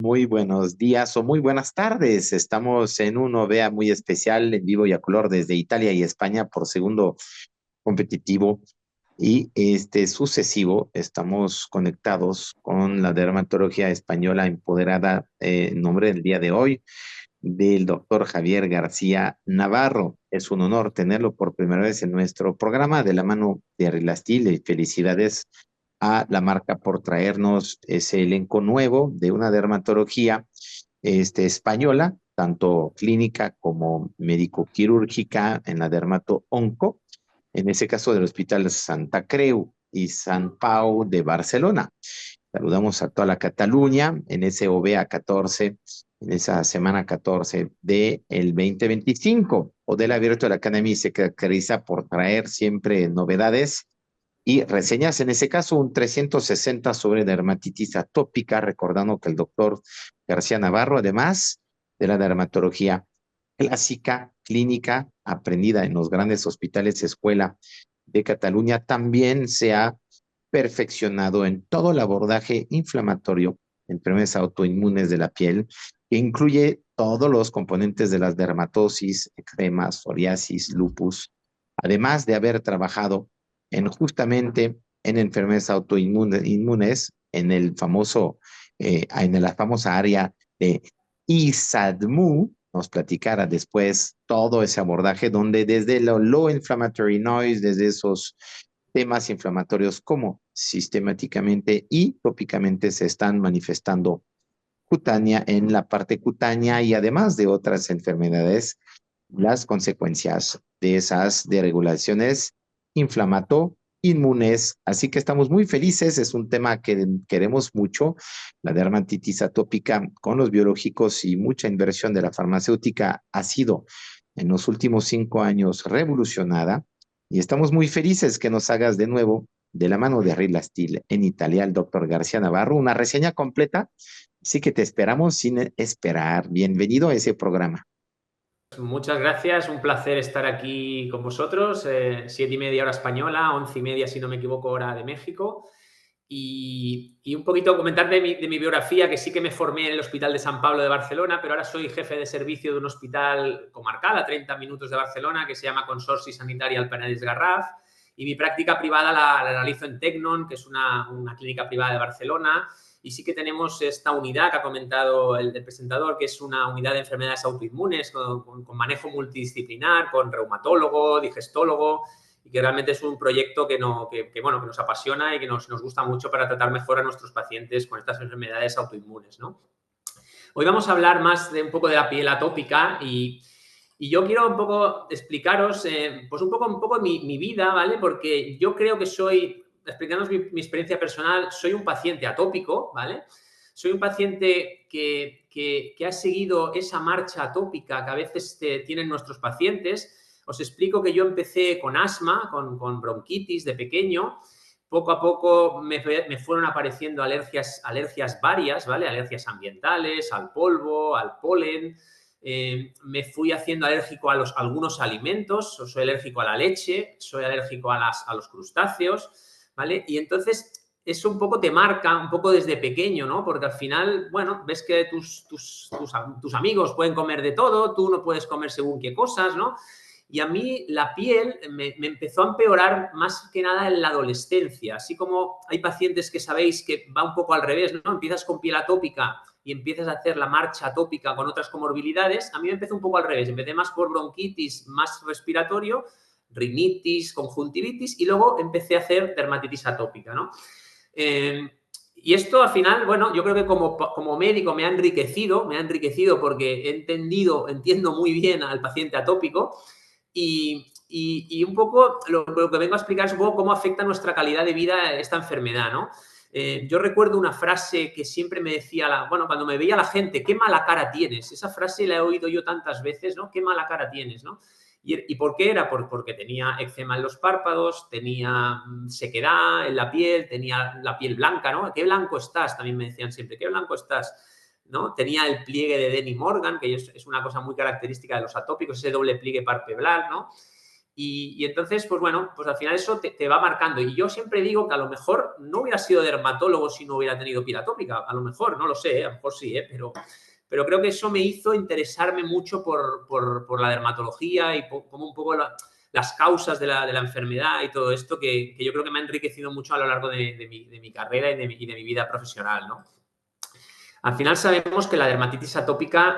Muy buenos días o muy buenas tardes. Estamos en un OVEA muy especial en vivo y a color desde Italia y España por segundo competitivo y este sucesivo. Estamos conectados con la dermatología española empoderada en nombre del día de hoy del doctor Javier García Navarro. Es un honor tenerlo por primera vez en nuestro programa de la mano de Arilastil y felicidades a la marca por traernos ese elenco nuevo de una dermatología española, tanto clínica como médico-quirúrgica en la dermato-onco, en ese caso del Hospital Santa Creu y San Pau de Barcelona. Saludamos a toda la Cataluña en ese OVEA 14, en esa semana 14 del 2025. Odela Virtual Academy se caracteriza por traer siempre novedades y reseñas, en ese caso un 360 sobre dermatitis atópica, recordando que el doctor García Navarro, además de la dermatología clásica, clínica, aprendida en los grandes hospitales escuela de Cataluña, también se ha perfeccionado en todo el abordaje inflamatorio, enfermedades autoinmunes de la piel, que incluye todos los componentes de las dermatosis, eczema, psoriasis, lupus, además de haber trabajado justamente en enfermedades autoinmunes en el famoso, en la famosa área de ISADMU. Nos platicara después todo ese abordaje donde desde lo low inflammatory noise, desde esos temas inflamatorios como sistemáticamente y tópicamente se están manifestando cutánea en la parte cutánea y además de otras enfermedades, las consecuencias de esas deregulaciones inflamato-inmunes. Así que estamos muy felices, es un tema que queremos mucho, la dermatitis atópica con los biológicos y mucha inversión de la farmacéutica ha sido en los últimos 5 años revolucionada y estamos muy felices que nos hagas de nuevo de la mano de Arilastil en Italia, el doctor García Navarro, una reseña completa. Así que te esperamos sin esperar. Bienvenido a ese programa. Muchas gracias, un placer estar aquí con vosotros. 7:30 hora española, 11:30 si no me equivoco hora de México. Y un poquito comentar de mi biografía, que sí que me formé en el Hospital de San Pablo de Barcelona, pero ahora soy jefe de servicio de un hospital comarcal a 30 minutos de Barcelona que se llama Consorci Sanitari al Penedès Garraf. Y mi práctica privada la realizo en Tecnon, que es una clínica privada de Barcelona. Y sí que tenemos esta unidad que ha comentado el presentador, que es una unidad de enfermedades autoinmunes con manejo multidisciplinar, con reumatólogo, digestólogo, y que realmente es un proyecto bueno, que nos apasiona y que nos gusta mucho para tratar mejor a nuestros pacientes con estas enfermedades autoinmunes, ¿no? Hoy vamos a hablar más de un poco de la piel atópica y yo quiero un poco explicaros, pues un poco mi vida, ¿vale? Porque yo creo que explicándoos mi experiencia personal, soy un paciente atópico, ¿vale? Soy un paciente que ha seguido esa marcha atópica que a veces tienen nuestros pacientes. Os explico que yo empecé con asma, con bronquitis de pequeño. Poco a poco me fueron apareciendo alergias varias, ¿vale? Alergias ambientales, al polvo, al polen. Me fui haciendo alérgico a algunos alimentos, soy alérgico a la leche, soy alérgico a los crustáceos, ¿vale? Y entonces eso un poco te marca, un poco desde pequeño, ¿no? Porque al final, bueno, ves que tus amigos pueden comer de todo, tú no puedes comer según qué cosas, ¿no? Y a mí la piel me empezó a empeorar más que nada en la adolescencia. Así como hay pacientes que sabéis que va un poco al revés, ¿no? Empiezas con piel atópica y empiezas a hacer la marcha atópica con otras comorbilidades. A mí me empezó un poco al revés. Empecé más por bronquitis, más respiratorio, rinitis, conjuntivitis y luego empecé a hacer dermatitis atópica, ¿no? Y esto al final, bueno, yo creo que como médico me ha enriquecido porque entiendo muy bien al paciente atópico y un poco lo que vengo a explicar es un poco cómo afecta nuestra calidad de vida esta enfermedad, ¿no? Yo recuerdo una frase que siempre me decía, bueno, cuando me veía la gente, qué mala cara tienes. Esa frase la he oído yo tantas veces, ¿no? Qué mala cara tienes, ¿no? ¿Y por qué era? Porque tenía eczema en los párpados, tenía sequedad en la piel, tenía la piel blanca, ¿no? ¿Qué blanco estás? También me decían siempre, ¿qué blanco estás? ¿No? Tenía el pliegue de Denny Morgan, que es una cosa muy característica de los atópicos, ese doble pliegue palpebral, ¿no? Y entonces, pues bueno, pues al final eso te va marcando. Y yo siempre digo que a lo mejor no hubiera sido dermatólogo si no hubiera tenido piel atópica. A lo mejor, no lo sé, a lo mejor sí, pero creo que eso me hizo interesarme mucho por la dermatología y como un poco las causas de la enfermedad y todo esto que yo creo que me ha enriquecido mucho a lo largo de mi carrera y de mi vida profesional, ¿no? Al final sabemos que la dermatitis atópica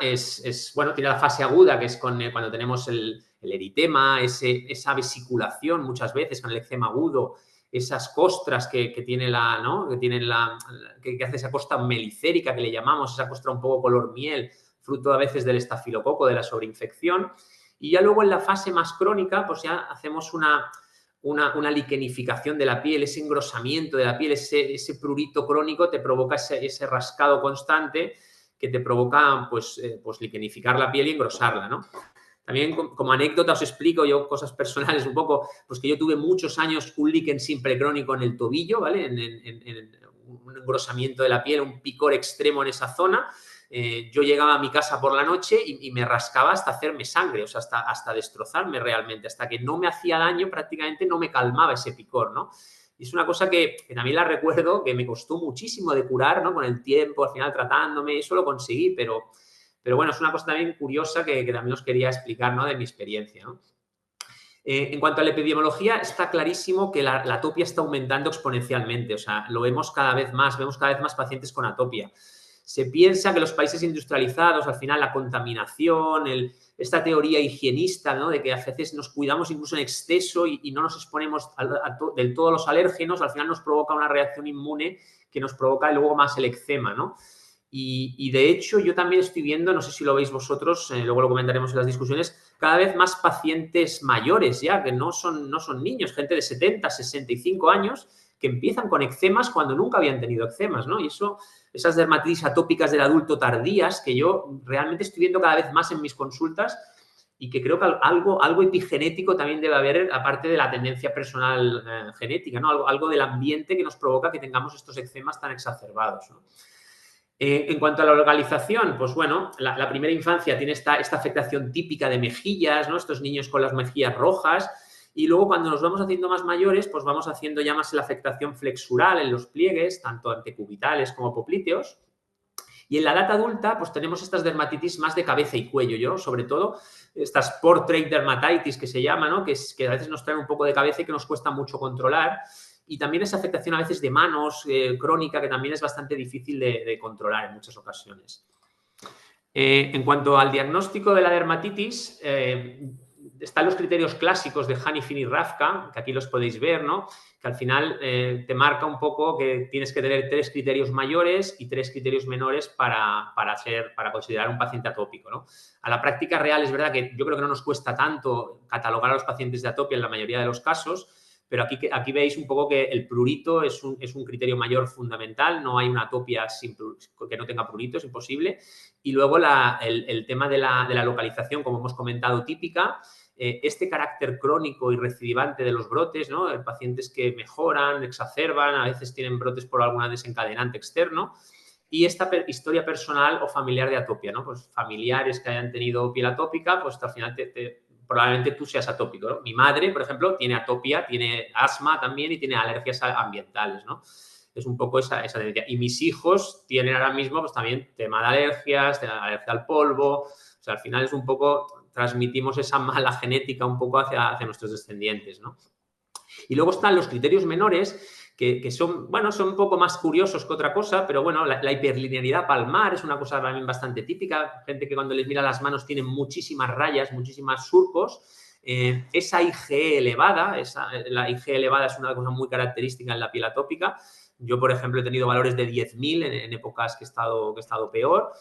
bueno, tiene la fase aguda, que es cuando tenemos el eritema, esa vesiculación muchas veces con el eczema agudo, esas costras que tiene ¿no? que hace esa costra melicérica que le llamamos, esa costra un poco color miel, fruto a veces del estafilococo, de la sobreinfección. Y ya luego en la fase más crónica, pues ya hacemos una liquenificación de la piel, ese engrosamiento de la piel, ese prurito crónico te provoca ese rascado constante que te provoca pues liquenificar la piel y engrosarla, ¿no? También como anécdota os explico yo cosas personales un poco, pues que yo tuve muchos años un líquen simple crónico en el tobillo, ¿vale? En un engrosamiento de la piel, un picor extremo en esa zona. Yo llegaba a mi casa por la noche y me rascaba hasta hacerme sangre, o sea, hasta destrozarme realmente, hasta que no me hacía daño, prácticamente no me calmaba ese picor, ¿no? Y es una cosa que también la recuerdo, que me costó muchísimo de curar, ¿no? Con el tiempo, al final tratándome, eso lo conseguí, pero bueno, es una cosa también curiosa que también os quería explicar, ¿no? De mi experiencia, ¿no? En cuanto a la epidemiología, está clarísimo que la atopia está aumentando exponencialmente. O sea, lo vemos vemos cada vez más pacientes con atopia. Se piensa que los países industrializados, al final, la contaminación, esta teoría higienista, ¿no? De que a veces nos cuidamos incluso en exceso y no nos exponemos del todo a los alérgenos, al final nos provoca una reacción inmune que nos provoca luego más el eczema, ¿no? Y de hecho, yo también estoy viendo, no sé si lo veis vosotros, luego lo comentaremos en las discusiones, cada vez más pacientes mayores ya, que no son niños, gente de 70, 65 años, que empiezan con eczemas cuando nunca habían tenido eczemas, ¿no? Y esas dermatitis atópicas del adulto tardías, que yo realmente estoy viendo cada vez más en mis consultas y que creo que algo epigenético también debe haber, aparte de la tendencia personal genética, ¿no? Algo del ambiente que nos provoca que tengamos estos eczemas tan exacerbados, ¿no? En cuanto a la localización, pues bueno, la primera infancia tiene esta afectación típica de mejillas, ¿no? Estos niños con las mejillas rojas. Y luego cuando nos vamos haciendo más mayores, pues vamos haciendo ya más la afectación flexural en los pliegues, tanto antecubitales como poplíteos. Y en la edad adulta, pues tenemos estas dermatitis más de cabeza y cuello, yo, sobre todo estas portrait dermatitis que se llama, ¿no? Que a veces nos traen un poco de cabeza y que nos cuesta mucho controlar. Y también esa afectación a veces de manos crónica, que también es bastante difícil de controlar en muchas ocasiones. En cuanto al diagnóstico de la dermatitis, están los criterios clásicos de Hanifin y Rafka, que aquí los podéis ver, ¿no? Que al final te marca un poco que tienes que tener 3 criterios mayores y 3 criterios menores para considerar un paciente atópico, ¿no? A la práctica real es verdad que yo creo que no nos cuesta tanto catalogar a los pacientes de atopia en la mayoría de los casos, pero aquí veis un poco que el prurito es un criterio mayor fundamental, no hay una atopia que no tenga prurito, es imposible. Y luego el tema de la localización, como hemos comentado, típica, este carácter crónico y recidivante de los brotes, ¿no? Pacientes que mejoran, exacerban, a veces tienen brotes por alguna desencadenante externo, y esta historia personal o familiar de atopia, ¿no? Pues familiares que hayan tenido piel atópica, pues al final probablemente tú seas atópico, ¿no? Mi madre, por ejemplo, tiene atopia, tiene asma también y tiene alergias ambientales, ¿no? Es un poco esa tendencia. Y mis hijos tienen ahora mismo pues también tema de alergias, alergia al polvo. O sea, al final es un poco, transmitimos esa mala genética un poco hacia nuestros descendientes, ¿no? Y luego están los criterios menores, que son, bueno, son un poco más curiosos que otra cosa, pero bueno, la hiperlinearidad palmar es una cosa también bastante típica. Gente que cuando les mira las manos tienen muchísimas rayas, muchísimos surcos. Esa IgE elevada, la IgE elevada es una cosa muy característica en la piel atópica. Yo, por ejemplo, he tenido valores de 10.000 en épocas que he estado peor.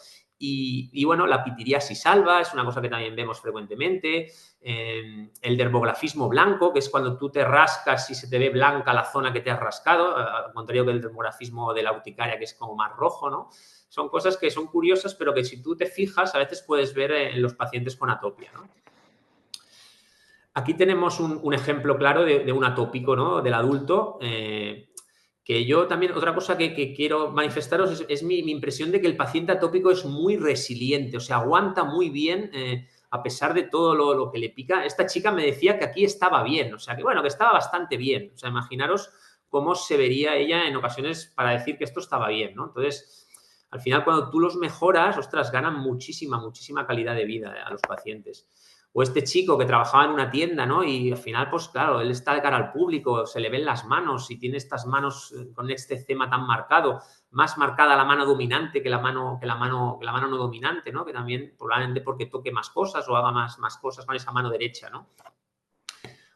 Y bueno, la pitiriasis alba es una cosa que también vemos frecuentemente. El dermografismo blanco, que es cuando tú te rascas y se te ve blanca la zona que te has rascado, al contrario que el dermografismo de la urticaria, que es como más rojo, ¿no? Son cosas que son curiosas, pero que si tú te fijas, a veces puedes ver en los pacientes con atopia, ¿no? Aquí tenemos un ejemplo claro de un atópico, ¿no? Del adulto, que yo también, otra cosa que quiero manifestaros es mi impresión de que el paciente atópico es muy resiliente, o sea, aguanta muy bien a pesar de todo lo que le pica, esta chica me decía que aquí estaba bien, o sea, que bueno, que estaba bastante bien. O sea, imaginaros cómo se vería ella en ocasiones para decir que esto estaba bien, ¿no? Entonces, al final, cuando tú los mejoras, ostras, ganan muchísima calidad de vida a los pacientes. O este chico que trabajaba en una tienda, ¿no? Y al final, pues claro, él está de cara al público, se le ven las manos y tiene estas manos con este eczema tan marcado, más marcada la mano dominante que la mano no dominante, ¿no? Que también probablemente porque toque más cosas o haga más cosas con esa mano derecha, ¿no?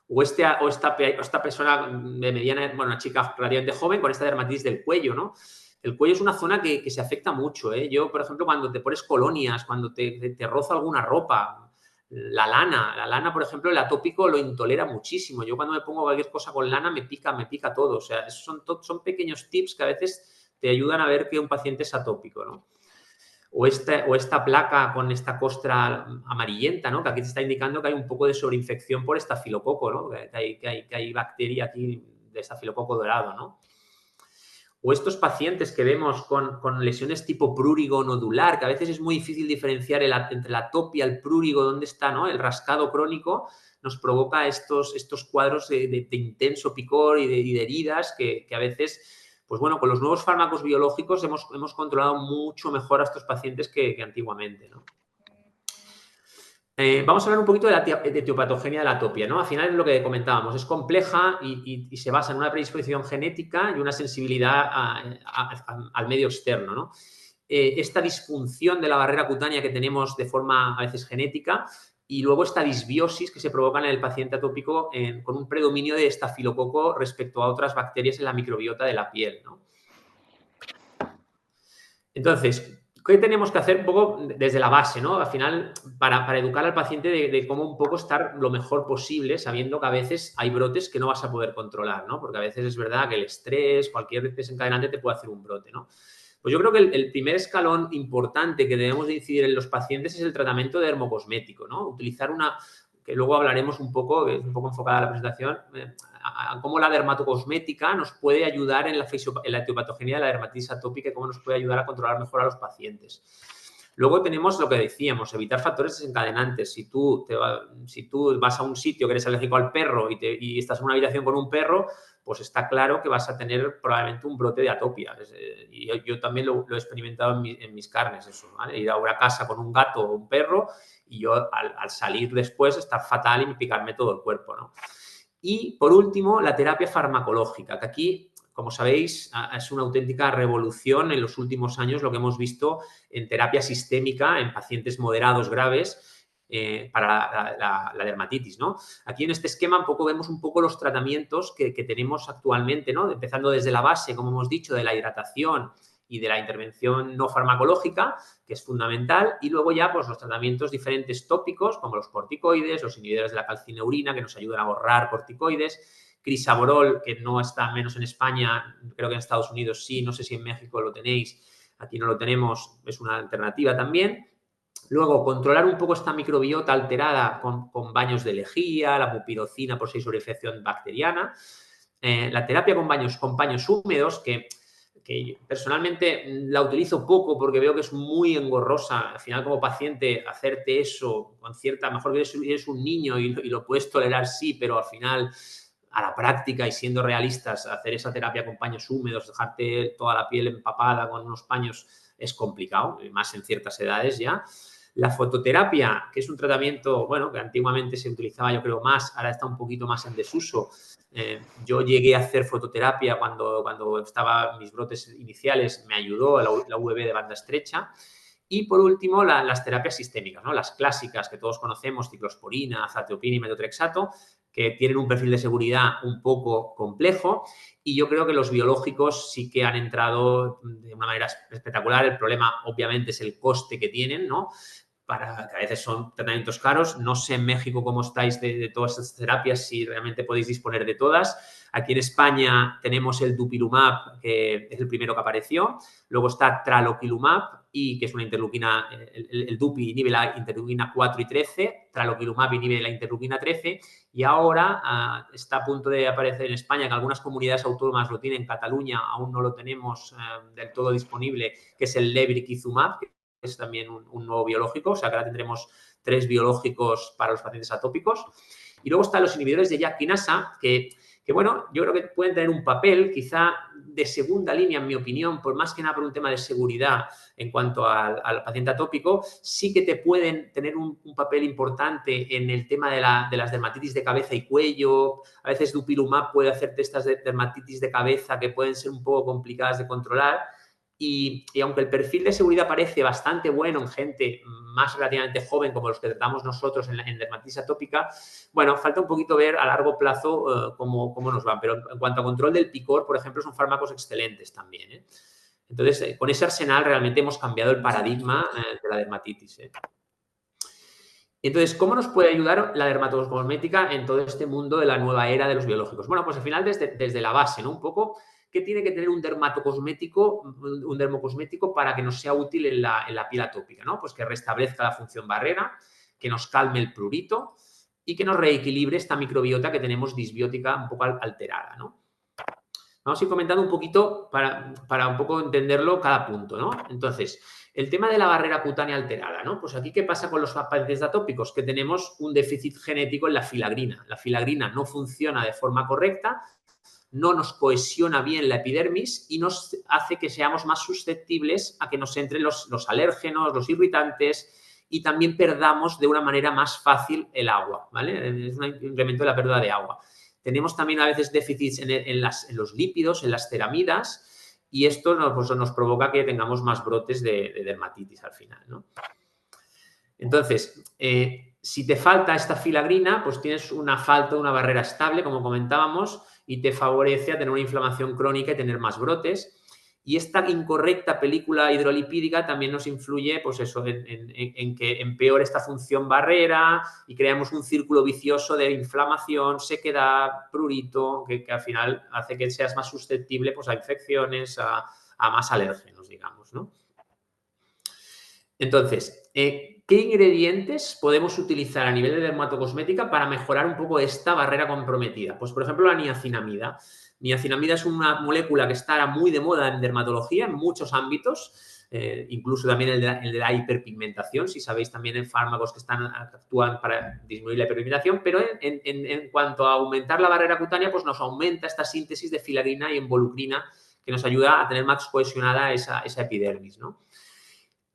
O esta persona de mediana, bueno, una chica relativamente joven con esta dermatitis del cuello, ¿no? El cuello es una zona que se afecta mucho, ¿eh? Yo, por ejemplo, cuando te pones colonias, cuando te roza alguna ropa, la lana, por ejemplo, el atópico lo intolera muchísimo. Yo cuando me pongo cualquier cosa con lana me pica todo. O sea, son pequeños tips que a veces te ayudan a ver que un paciente es atópico, ¿no? O esta placa con esta costra amarillenta, ¿no? Que aquí te está indicando que hay un poco de sobreinfección por estafilococo, ¿no? Que hay bacteria aquí de estafilococo dorado, ¿no? O estos pacientes que vemos con lesiones tipo prurigo nodular, que a veces es muy difícil diferenciar entre la atopia, el prurigo, dónde está, ¿no? El rascado crónico nos provoca estos cuadros de intenso picor y de heridas que a veces, pues bueno, con los nuevos fármacos biológicos hemos controlado mucho mejor a estos pacientes que antiguamente, ¿no? Vamos a hablar un poquito de la etiopatogenia de la atopia, ¿no? Al final es lo que comentábamos, es compleja y se basa en una predisposición genética y una sensibilidad al medio externo, ¿no? Esta disfunción de la barrera cutánea que tenemos de forma a veces genética y luego esta disbiosis que se provoca en el paciente atópico con un predominio de estafilococo respecto a otras bacterias en la microbiota de la piel, ¿no? Entonces, ¿qué tenemos que hacer un poco desde la base, ¿no? Al final, para educar al paciente de cómo un poco estar lo mejor posible, sabiendo que a veces hay brotes que no vas a poder controlar, ¿no? Porque a veces es verdad que el estrés, cualquier desencadenante te puede hacer un brote, ¿no? Pues yo creo que el primer escalón importante que debemos de incidir en los pacientes es el tratamiento dermocosmético, ¿no? Utilizar que luego hablaremos un poco, que es un poco enfocada la presentación, a cómo la dermatocosmética nos puede ayudar en la etiopatogenia de la dermatitis atópica y cómo nos puede ayudar a controlar mejor a los pacientes. Luego tenemos lo que decíamos, evitar factores desencadenantes. Si tú vas a un sitio que eres alérgico al perro y estás en una habitación con un perro, pues está claro que vas a tener probablemente un brote de atopia. Y yo también lo he experimentado en mis carnes, eso, ¿vale? Ir a una casa con un gato o un perro y yo al salir después estar fatal y picarme todo el cuerpo, ¿no? Y, por último, la terapia farmacológica, que aquí, como sabéis, es una auténtica revolución en los últimos años lo que hemos visto en terapia sistémica en pacientes moderados graves para la dermatitis, ¿no? Aquí en este esquema vemos un poco los tratamientos que tenemos actualmente, ¿no? Empezando desde la base, como hemos dicho, de la hidratación y de la intervención no farmacológica, que es fundamental, y luego ya pues los tratamientos diferentes tópicos, como los corticoides, los inhibidores de la calcineurina, que nos ayudan a borrar corticoides, crisaborol, que no está menos en España, creo que en Estados Unidos sí, no sé si en México lo tenéis, aquí no lo tenemos, es una alternativa también. Luego, controlar un poco esta microbiota alterada con baños de lejía, la bupirocina por si hay sobreinfección bacteriana, la terapia con paños húmedos, que personalmente la utilizo poco porque veo que es muy engorrosa. Al final, como paciente, hacerte eso con cierta, mejor que eres un niño y lo puedes tolerar, sí, pero al final, a la práctica y siendo realistas, hacer esa terapia con paños húmedos, dejarte toda la piel empapada con unos paños es complicado, más en ciertas edades ya. La fototerapia, que es un tratamiento, bueno, que antiguamente se utilizaba yo creo más, ahora está un poquito más en desuso. Yo llegué a hacer fototerapia cuando estaba mis brotes iniciales, me ayudó la UVB de banda estrecha. Y por último, las terapias sistémicas, ¿no? Las clásicas que todos conocemos, ciclosporina, azathioprina y metotrexato, que tienen un perfil de seguridad un poco complejo. Y yo creo que los biológicos sí que han entrado de una manera espectacular. El problema, obviamente, es el coste que tienen, ¿no? Que a veces son tratamientos caros. No sé en México cómo estáis de todas estas terapias, si realmente podéis disponer de todas. Aquí en España tenemos el dupilumab, que es el primero que apareció. Luego está traloquilumab, que es una interleuquina, el dupi inhibe la interleuquina 4 y 13, traloquilumab inhibe la interleuquina 13, y ahora está a punto de aparecer en España, que algunas comunidades autónomas lo tienen, Cataluña aún no lo tenemos del todo disponible, que es el lebrikizumab, que es también un nuevo biológico, o sea que ahora 3 biológicos para los pacientes atópicos. Y luego están los inhibidores de JAK kinasa, que bueno, yo creo que pueden tener un papel quizá de segunda línea, en mi opinión, por más que nada por un tema de seguridad en cuanto al paciente atópico, sí que te pueden tener un papel importante en el tema de las dermatitis de cabeza y cuello. A veces dupilumab puede hacerte estas dermatitis de cabeza que pueden ser un poco complicadas de controlar. Y aunque el perfil de seguridad parece bastante bueno en gente más relativamente joven, como los que tratamos nosotros en dermatitis atópica, bueno, falta un poquito ver a largo plazo cómo nos van. Pero en cuanto a control del picor, por ejemplo, son fármacos excelentes también, ¿eh? Entonces, con ese arsenal realmente hemos cambiado el paradigma de la dermatitis, ¿eh? Entonces, ¿cómo nos puede ayudar la dermatocosmética en todo este mundo de la nueva era de los biológicos? Bueno, pues al final desde la base, ¿no? Un poco, ¿qué tiene que tener un dermocosmético para que nos sea útil en la piel atópica, ¿no? Pues que restablezca la función barrera, que nos calme el prurito y que nos reequilibre esta microbiota que tenemos disbiótica un poco alterada, ¿no? Vamos a ir comentando un poquito para un poco entenderlo cada punto, ¿no? Entonces, el tema de la barrera cutánea alterada, ¿no? Pues aquí, ¿qué pasa con los pacientes atópicos? Que tenemos un déficit genético en la filagrina. La filagrina no funciona de forma correcta, no nos cohesiona bien la epidermis y nos hace que seamos más susceptibles a que nos entren los alérgenos, los irritantes y también perdamos de una manera más fácil el agua, ¿vale? Es un incremento de la pérdida de agua. Tenemos también a veces déficits en los lípidos, en las ceramidas, y esto nos provoca que tengamos más brotes de dermatitis al final, ¿no? Entonces, si te falta esta filagrina, pues tienes una falta de una barrera estable, como comentábamos, y te favorece a tener una inflamación crónica y tener más brotes. Y esta incorrecta película hidrolipídica también nos influye, pues eso, en que empeore esta función barrera y creamos un círculo vicioso de inflamación, sequedad, prurito, que al final hace que seas más susceptible, pues, a infecciones, a más alérgenos, digamos, ¿no? Entonces, ¿qué ingredientes podemos utilizar a nivel de dermatocosmética para mejorar un poco esta barrera comprometida? Pues, por ejemplo, la niacinamida. Niacinamida es una molécula que está muy de moda en dermatología, en muchos ámbitos, incluso también el de la hiperpigmentación, si sabéis también en fármacos que actúan para disminuir la hiperpigmentación, pero en cuanto a aumentar la barrera cutánea, pues nos aumenta esta síntesis de filagrina y involucrina que nos ayuda a tener más cohesionada esa epidermis, ¿no?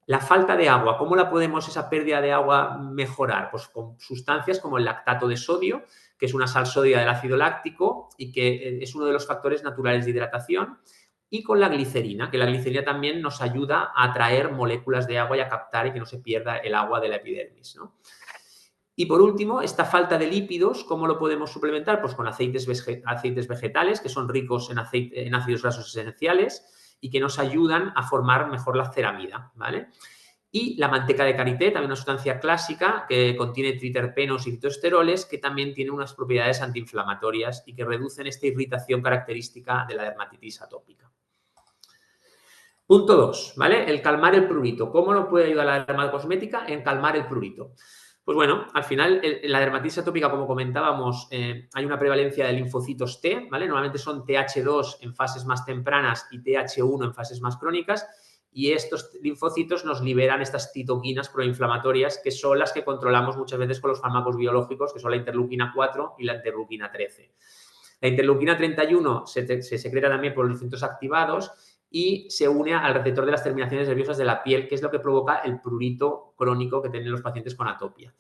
La falta de agua, ¿cómo la podemos, esa pérdida de agua, mejorar? Pues con sustancias como el lactato de sodio, que es una sal sódica del ácido láctico y que es uno de los factores naturales de hidratación, y con la glicerina, que la glicerina también nos ayuda a atraer moléculas de agua y a captar y que no se pierda el agua de la epidermis, ¿no? Y por último, esta falta de lípidos, ¿cómo lo podemos suplementar? Pues con aceites vegetales, que son ricos en ácidos grasos esenciales y que nos ayudan a formar mejor la ceramida, ¿vale? Y la manteca de karité, también una sustancia clásica que contiene triterpenos y fitoesteroles, que también tiene unas propiedades antiinflamatorias y que reducen esta irritación característica de la dermatitis atópica. Punto 2, ¿vale? El calmar el prurito. ¿Cómo nos puede ayudar la dermocosmética en calmar el prurito? Pues bueno, al final, en la dermatitis atópica, como comentábamos, hay una prevalencia de linfocitos T, ¿vale? Normalmente son TH2 en fases más tempranas y TH1 en fases más crónicas, y estos linfocitos nos liberan estas citoquinas proinflamatorias, que son las que controlamos muchas veces con los fármacos biológicos, que son la interleuquina 4 y la interleuquina 13. La interleuquina 31 se secreta también por los linfocitos activados y se une al receptor de las terminaciones nerviosas de la piel, que es lo que provoca el prurito crónico que tienen los pacientes con atopia.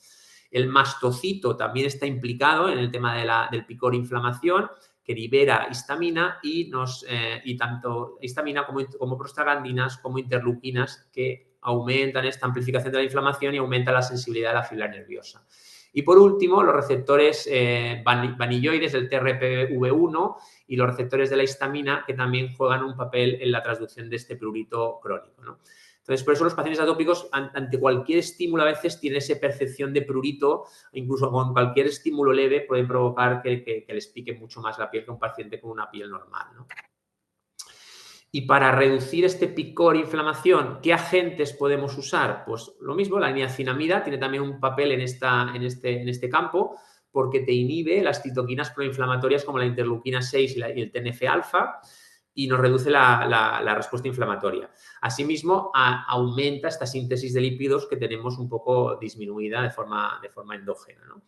El mastocito también está implicado en el tema del picor inflamación, que libera histamina y tanto histamina como prostaglandinas como interleuquinas, que aumentan esta amplificación de la inflamación y aumentan la sensibilidad de la fibra nerviosa. Y por último, los receptores vanilloides del TRPV1 y los receptores de la histamina, que también juegan un papel en la transducción de este prurito crónico, ¿no? Entonces, por eso los pacientes atópicos, ante cualquier estímulo, a veces tienen esa percepción de prurito, incluso con cualquier estímulo leve puede provocar que les pique mucho más la piel que un paciente con una piel normal, ¿no? Y para reducir este picor e inflamación, ¿qué agentes podemos usar? Pues lo mismo, la niacinamida tiene también un papel en este campo, porque te inhibe las citoquinas proinflamatorias como la interleuquina 6 y el TNF-alfa, y nos reduce la respuesta inflamatoria. Asimismo, aumenta esta síntesis de lípidos que tenemos un poco disminuida de forma endógena, ¿no?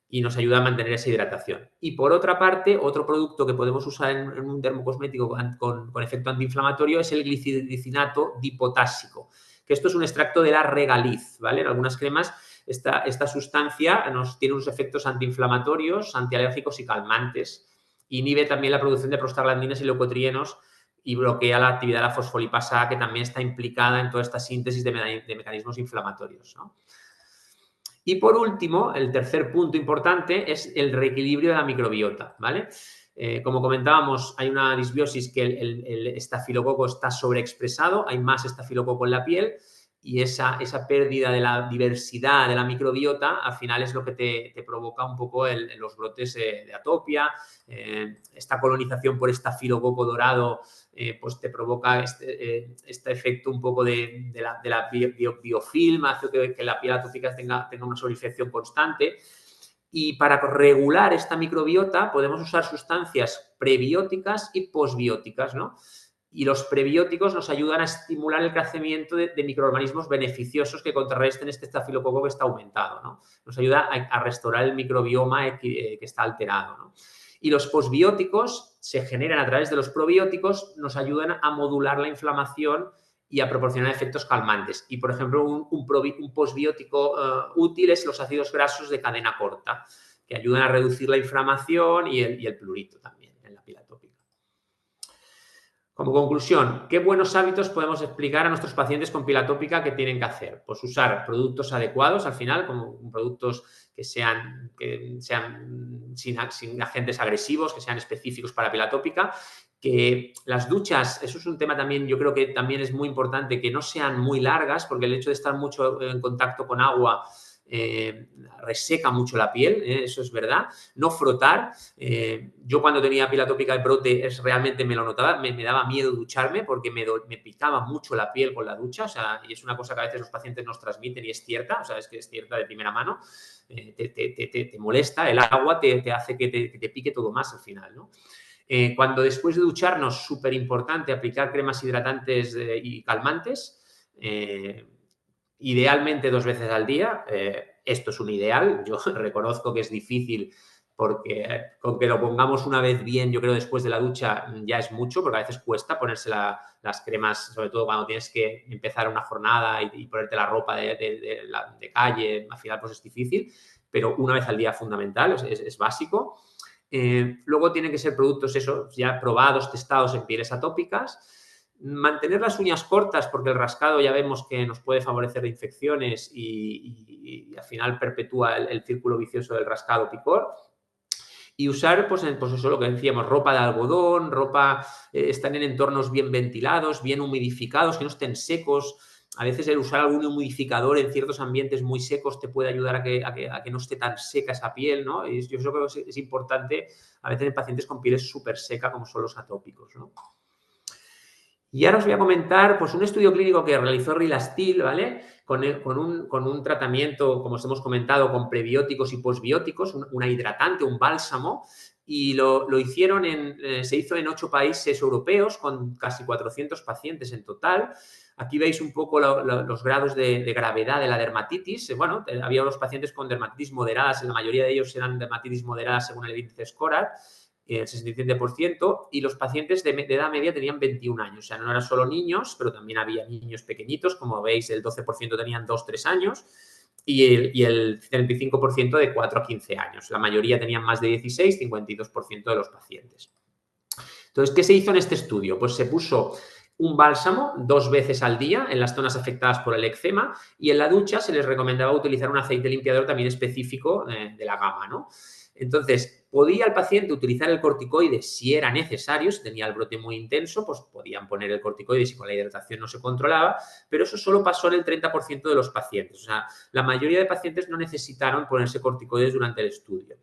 Y nos ayuda a mantener esa hidratación. Y por otra parte, otro producto que podemos usar en un dermocosmético con efecto antiinflamatorio es el glicinato dipotásico, que esto es un extracto de la regaliz, ¿vale? En algunas cremas esta sustancia tiene unos efectos antiinflamatorios, antialérgicos y calmantes. Inhibe también la producción de prostaglandinas y leucotrienos y bloquea la actividad de la fosfolipasa A, que también está implicada en toda esta síntesis de mecanismos inflamatorios, ¿no? Y por último, el tercer punto importante es el reequilibrio de la microbiota, ¿vale? Como comentábamos, hay una disbiosis que el estafilococo está sobreexpresado, hay más estafilococo en la piel y esa pérdida de la diversidad de la microbiota al final es lo que te provoca un poco los brotes de atopia. Esta colonización por estafilococo dorado pues te provoca este efecto un poco de la biofilm, hace que la piel atópica tenga una sobreinfección constante. Y para regular esta microbiota podemos usar sustancias prebióticas y posbióticas, ¿no? Y los prebióticos nos ayudan a estimular el crecimiento de microorganismos beneficiosos que contrarresten este estafilococo que está aumentado, ¿no? Nos ayuda a restaurar el microbioma que está alterado, ¿no? Y los posbióticos se generan a través de los probióticos, nos ayudan a modular la inflamación y a proporcionar efectos calmantes. Y, por ejemplo, un posbiótico útil es los ácidos grasos de cadena corta, que ayudan a reducir la inflamación y el prurito también en la piel atópica. Como conclusión, ¿qué buenos hábitos podemos explicar a nuestros pacientes con piel atópica que tienen que hacer? Pues usar productos adecuados al final, como productos que sean sin agentes agresivos, que sean específicos para piel atópica, que las duchas, eso es un tema también, yo creo que también es muy importante, que no sean muy largas, porque el hecho de estar mucho en contacto con agua reseca mucho la piel, eso es verdad. No frotar. Yo cuando tenía piel atópica de brote realmente me lo notaba, me daba miedo ducharme porque me picaba mucho la piel con la ducha, o sea, y es una cosa que a veces los pacientes nos transmiten y es cierta, o sea, es que es cierta de primera mano. Te molesta, el agua te hace que te pique todo más al final, ¿no? Cuando después de ducharnos, súper importante aplicar cremas hidratantes y calmantes, idealmente 2 veces al día. Esto es un ideal. Yo reconozco que es difícil porque con que lo pongamos una vez bien, yo creo después de la ducha ya es mucho, porque a veces cuesta ponerse las cremas, sobre todo cuando tienes que empezar una jornada y ponerte la ropa de calle, al final pues es difícil, pero una vez al día es fundamental, es básico. Luego tienen que ser productos ya probados, testados en pieles atópicas. Mantener las uñas cortas porque el rascado ya vemos que nos puede favorecer de infecciones y al final perpetúa el círculo vicioso del rascado picor. Y usar, pues eso, lo que decíamos, ropa de algodón, estar en entornos bien ventilados, bien humidificados, que no estén secos. A veces el usar algún humidificador en ciertos ambientes muy secos te puede ayudar a que no esté tan seca esa piel, ¿no? Y yo creo que es importante a veces en pacientes con pieles súper seca como son los atópicos, ¿no? Y ahora os voy a comentar pues, un estudio clínico que realizó Rilastil, ¿vale? Con un tratamiento, como os hemos comentado, con prebióticos y posbióticos, una hidratante, un bálsamo, y se hizo en 8 países europeos con casi 400 pacientes en total. Aquí veis un poco los grados de gravedad de la dermatitis. Bueno, había unos pacientes con dermatitis moderadas, la mayoría de ellos eran dermatitis moderadas según el índice SCORAD, el 67%, y los pacientes de edad media tenían 21 años. O sea, no eran solo niños, pero también había niños pequeñitos, como veis, el 12% tenían 2-3 años y el 35% de 4 a 15 años. La mayoría tenían más de 16, 52% de los pacientes. Entonces, ¿qué se hizo en este estudio? Pues se puso un bálsamo 2 veces al día en las zonas afectadas por el eczema y en la ducha se les recomendaba utilizar un aceite limpiador también específico de la gama, ¿no? Entonces, podía el paciente utilizar el corticoide si era necesario, si tenía el brote muy intenso, pues podían poner el corticoide si con la hidratación no se controlaba, pero eso solo pasó en el 30% de los pacientes. O sea, la mayoría de pacientes no necesitaron ponerse corticoides durante el estudio.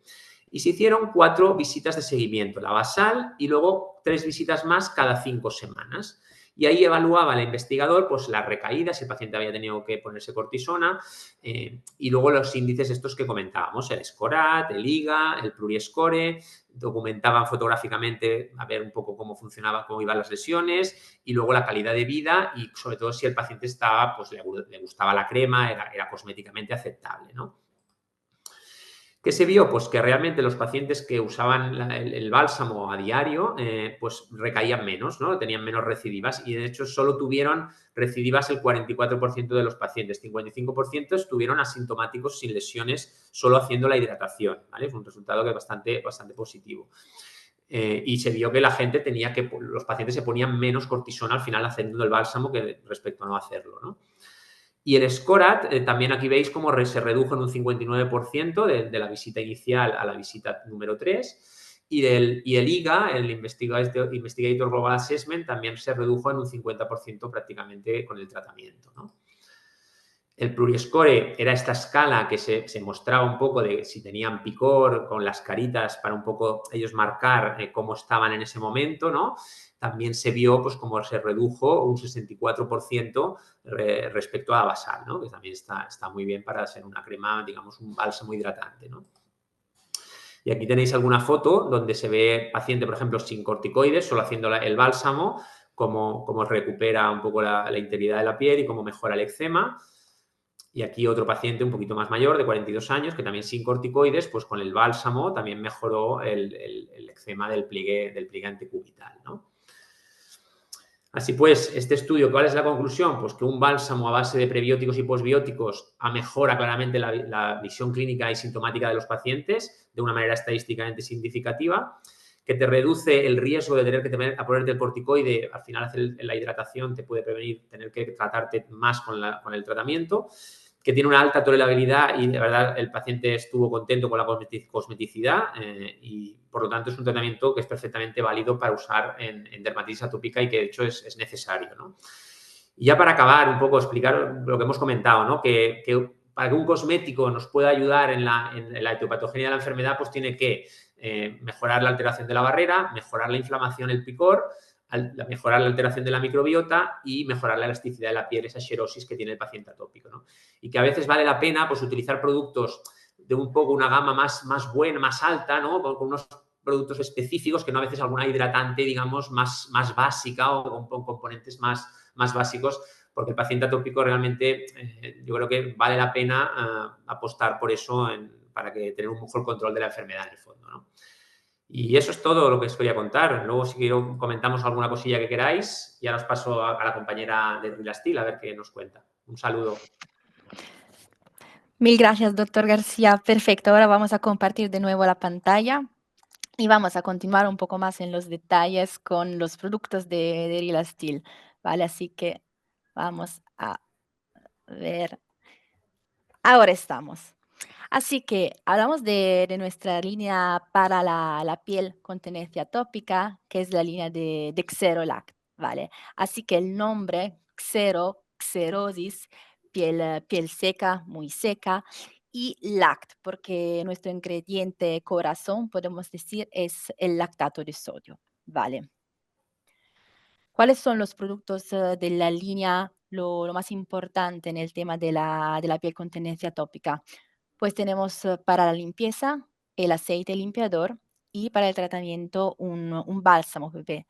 Y se hicieron 4 visitas de seguimiento, la basal y luego 3 visitas más cada 5 semanas. Y ahí evaluaba el investigador pues, las recaídas, si el paciente había tenido que ponerse cortisona, y luego los índices estos que comentábamos, el SCORAT, el IGA, el Pluriescore, documentaban fotográficamente a ver un poco cómo funcionaba, cómo iban las lesiones y luego la calidad de vida y sobre todo si el paciente estaba, pues le gustaba la crema, era cosméticamente aceptable, ¿no? ¿Qué se vio? Pues que realmente los pacientes que usaban el bálsamo a diario, pues recaían menos, ¿no? Tenían menos recidivas y de hecho solo tuvieron recidivas el 44% de los pacientes, 55% estuvieron asintomáticos sin lesiones solo haciendo la hidratación, ¿vale? Es un resultado que es bastante positivo. Y se vio que la gente los pacientes se ponían menos cortisona al final haciendo el bálsamo que respecto a no hacerlo, ¿no? Y el SCORAT, también aquí veis cómo se redujo en un 59% de la visita inicial a la visita número 3. Y el IGA, el Investigator Global Assessment, también se redujo en un 50% prácticamente con el tratamiento, ¿no? El Pluriescore era esta escala que se mostraba un poco de si tenían picor con las caritas para un poco ellos marcar cómo estaban en ese momento, ¿no? También se vio pues cómo se redujo un 64% respecto a basal, ¿no? Que también está muy bien para ser una crema, digamos, un bálsamo hidratante, ¿no? Y aquí tenéis alguna foto donde se ve paciente, por ejemplo, sin corticoides, solo haciendo el bálsamo, cómo recupera un poco la integridad de la piel y cómo mejora el eczema. Y aquí otro paciente un poquito más mayor, de 42 años, que también sin corticoides, pues con el bálsamo también mejoró el eczema del pliegue antecubital, ¿no? Así pues, este estudio, ¿cuál es la conclusión? Pues que un bálsamo a base de prebióticos y posbióticos mejora claramente la visión clínica y sintomática de los pacientes de una manera estadísticamente significativa, que te reduce el riesgo de tener que ponerte el corticoide, al final hacer la hidratación te puede prevenir tener que tratarte más con el tratamiento, que tiene una alta tolerabilidad y de verdad el paciente estuvo contento con la cosmeticidad y por lo tanto es un tratamiento que es perfectamente válido para usar en dermatitis atópica y que de hecho es necesario, ¿no? Y ya para acabar un poco explicar lo que hemos comentado, ¿no? Que para que un cosmético nos pueda ayudar en la etiopatogenia de la enfermedad, pues tiene que mejorar la alteración de la barrera, mejorar la inflamación, el picor, mejorar la alteración de la microbiota y mejorar la elasticidad de la piel, esa xerosis que tiene el paciente atópico, ¿no? Y que a veces vale la pena pues, utilizar productos de un poco una gama más buena, más alta, ¿no? Con unos productos específicos que no a veces alguna hidratante, digamos, más básica o con componentes más básicos, porque el paciente atópico realmente yo creo que vale la pena apostar por eso para que tener un mejor control de la enfermedad en el fondo, ¿no? Y eso es todo lo que os quería contar. Luego, si comentamos alguna cosilla que queráis, ya os paso a la compañera de Rilastil a ver qué nos cuenta. Un saludo. Mil gracias, doctor García. Perfecto. Ahora vamos a compartir de nuevo la pantalla y vamos a continuar un poco más en los detalles con los productos de Rilastil, ¿vale? Así que vamos a ver. Ahora estamos. Así que hablamos de nuestra línea para la piel con tendencia atópica, que es la línea de Xerolac, ¿vale? Así que el nombre Xero, xerosis, piel seca, muy seca, y Lact, porque nuestro ingrediente corazón, podemos decir, es el lactato de sodio, ¿vale? ¿Cuáles son los productos de la línea, lo más importante en el tema de la piel con tendencia atópica? Pues tenemos para la limpieza el aceite limpiador y para el tratamiento un bálsamo bebé.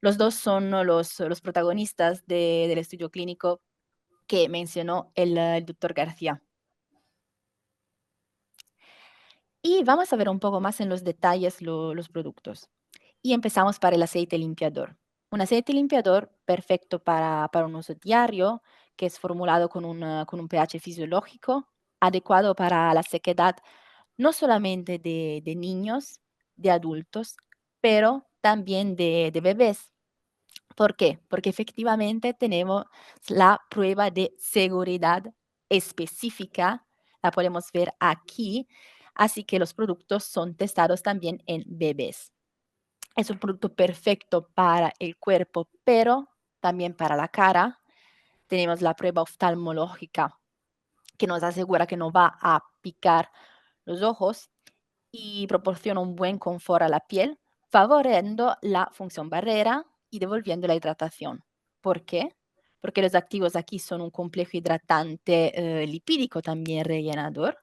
Los dos son los protagonistas del estudio clínico que mencionó el doctor García. Y vamos a ver un poco más en los detalles los productos. Y empezamos para el aceite limpiador. Un aceite limpiador perfecto para un uso diario, que es formulado con un pH fisiológico, adecuado para la sequedad no solamente de niños, de adultos, pero también de bebés. ¿Por qué? Porque efectivamente tenemos la prueba de seguridad específica, la podemos ver aquí, así que los productos son testados también en bebés. Es un producto perfecto para el cuerpo, pero también para la cara. Tenemos la prueba oftalmológica que nos asegura que no va a picar los ojos y proporciona un buen confort a la piel, favoreciendo la función barrera y devolviendo la hidratación. ¿Por qué? Porque los activos aquí son un complejo hidratante lipídico también rellenador.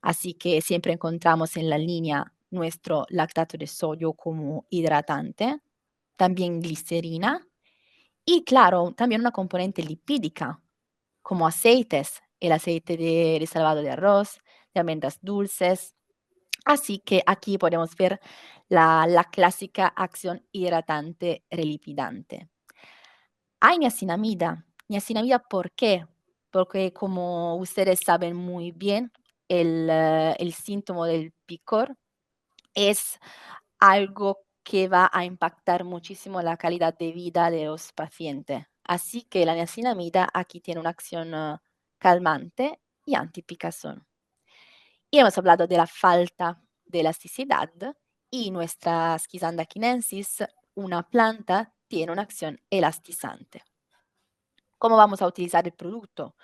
Así que siempre encontramos en la línea nuestro lactato de sodio como hidratante, también glicerina y claro, también una componente lipídica como aceites, el aceite de salvado de arroz, de almendras dulces. Así que aquí podemos ver la clásica acción hidratante relipidante. Hay niacinamida. Niacinamida, ¿por qué? Porque como ustedes saben muy bien, el síntoma del picor es algo que va a impactar muchísimo la calidad de vida de los pacientes. Así que la niacinamida aquí tiene una acción calmante y antipicazón. Y hemos hablado de la falta de elasticidad y nuestra Schizandra chinensis, una planta, tiene una acción elastizante. ¿Cómo vamos a utilizar el producto?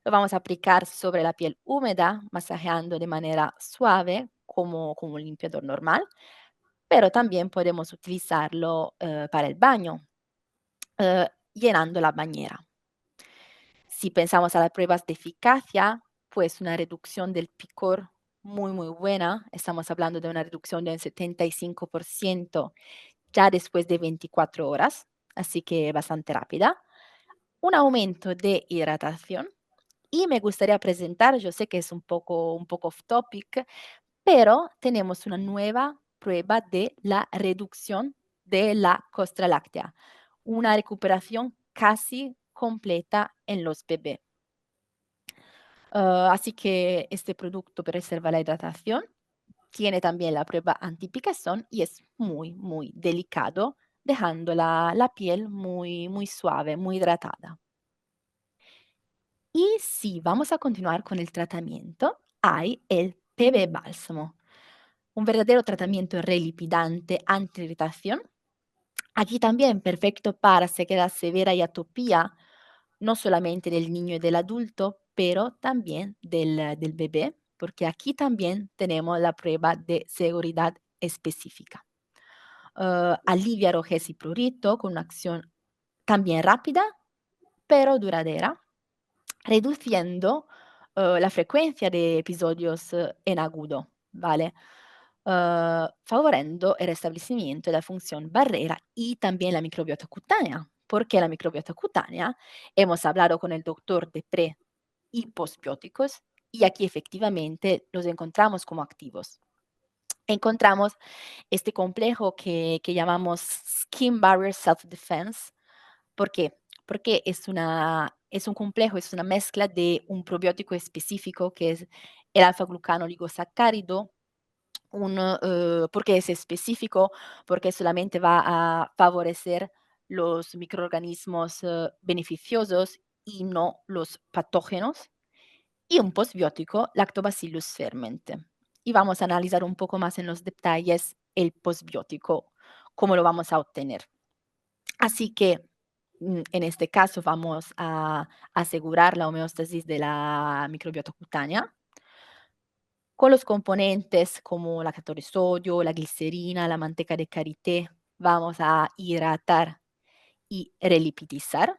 Lo vamos a aplicar sobre la piel húmeda, masajeando de manera suave como un limpiador normal, pero también podemos utilizarlo para el baño, llenando la bañera. Si pensamos a las pruebas de eficacia, pues una reducción del picor muy, muy buena. Estamos hablando de una reducción del 75% ya después de 24 horas, así que bastante rápida. Un aumento de hidratación. Y me gustaría presentar, yo sé que es un poco off topic, pero tenemos una nueva prueba de la reducción de la costra láctea, una recuperación casi completa en los bebés. Así que este producto preserva la hidratación, tiene también la prueba antipicazón y es muy, muy delicado, dejando la piel muy, muy suave, muy hidratada. Y si vamos a continuar con el tratamiento, hay el PB Bálsamo, un verdadero tratamiento relipidante anti-irritación. Aquí también perfecto para sequedad severa y atopía, no solamente del niño y del adulto, pero también del bebé, porque aquí también tenemos la prueba de seguridad específica. Alivia rojez y prurito con una acción también rápida, pero duradera, reduciendo la frecuencia de episodios en agudo, ¿vale? Favorendo el restablecimiento de la función barrera y también la microbiota cutánea. Porque la microbiota cutánea, hemos hablado con el doctor de pre y postbióticos y aquí efectivamente los encontramos como activos. Encontramos este complejo que llamamos Skin Barrier Self-Defense. ¿Por qué? Porque es un complejo, es una mezcla de un probiótico específico que es el alfa-glucano oligosacárido, porque es específico, porque solamente va a favorecer los microorganismos beneficiosos y no los patógenos, y un postbiótico, Lactobacillus ferment. Y vamos a analizar un poco más en los detalles el postbiótico, cómo lo vamos a obtener. Así que en este caso vamos a asegurar la homeostasis de la microbiota cutánea con los componentes como lactato de sodio, la glicerina, la manteca de karité. Vamos a hidratar y relipidizar.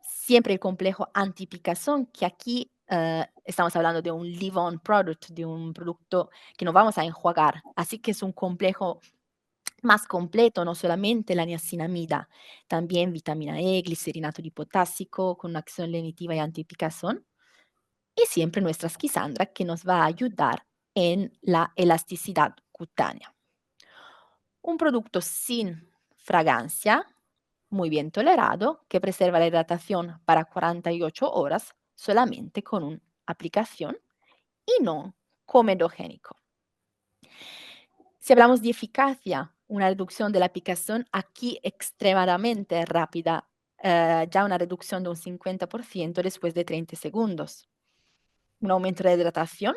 Siempre el complejo antipicazón, que aquí estamos hablando de un leave-on product, de un producto que no vamos a enjuagar. Así que es un complejo más completo, no solamente la niacinamida, también vitamina E, glicerinato di potásico con una acción lenitiva y antipicazón. Y siempre nuestra Schizandra que nos va a ayudar en la elasticidad cutánea. Un producto sin fragancia, muy bien tolerado, que preserva la hidratación para 48 horas solamente con una aplicación y no comedogénico. Si hablamos de eficacia, una reducción de la picazón aquí extremadamente rápida, ya una reducción de un 50% después de 30 segundos. Un aumento de hidratación,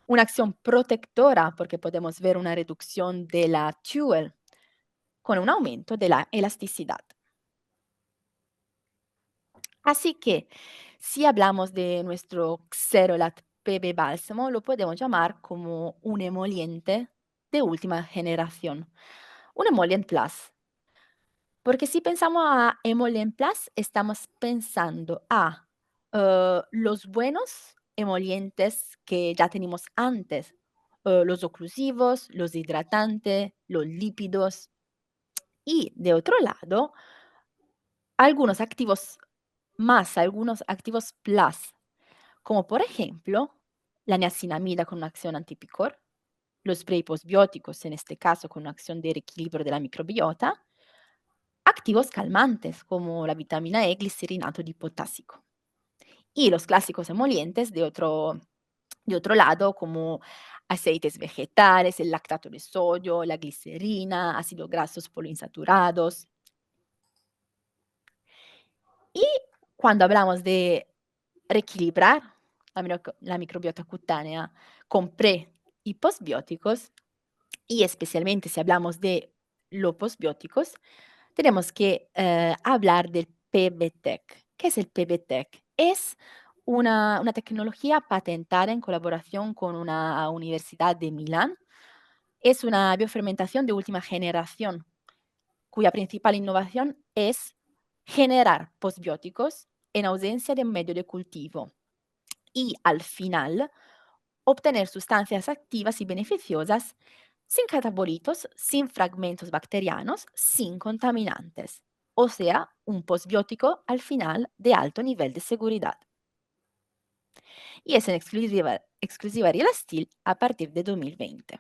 una acción protectora, porque podemos ver una reducción de la TUL con un aumento de la elasticidad. Así que si hablamos de nuestro Xerolat PB Bálsamo, lo podemos llamar como un emoliente de última generación, un emollient plus. Porque si pensamos a Emollient Plus, estamos pensando a los buenos emolientes que ya tenemos antes, los oclusivos, los hidratantes, los lípidos y de otro lado, algunos activos más, algunos activos plus, como por ejemplo la niacinamida con una acción antipicor, los spray postbióticos, en este caso con una acción de reequilibrio de la microbiota, activos calmantes como la vitamina E, glicerinato di potásico. Y los clásicos emolientes de otro lado, como aceites vegetales, el lactato de sodio, la glicerina, ácidos grasos poliinsaturados. Y cuando hablamos de reequilibrar la microbiota cutánea con pre y postbióticos, y especialmente si hablamos de los postbióticos, tenemos que hablar del PBTEC. ¿Qué es el PBTEC? Es una tecnología patentada en colaboración con una universidad de Milán. Es una biofermentación de última generación, cuya principal innovación es generar postbióticos en ausencia de medio de cultivo y al final obtener sustancias activas y beneficiosas sin catabolitos, sin fragmentos bacterianos, sin contaminantes. O sea, un postbiótico al final de alto nivel de seguridad. Y es en exclusiva Real Steel a partir de 2020.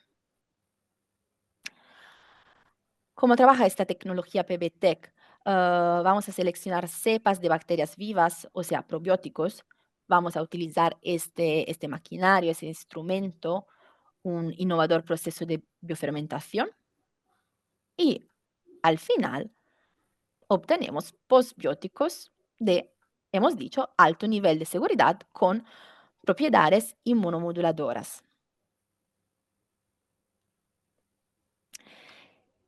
¿Cómo trabaja esta tecnología PBTEC? Vamos a seleccionar cepas de bacterias vivas, o sea, probióticos. Vamos a utilizar este maquinario, ese instrumento, un innovador proceso de biofermentación y al final obtenemos postbióticos de, hemos dicho, alto nivel de seguridad con propiedades inmunomoduladoras.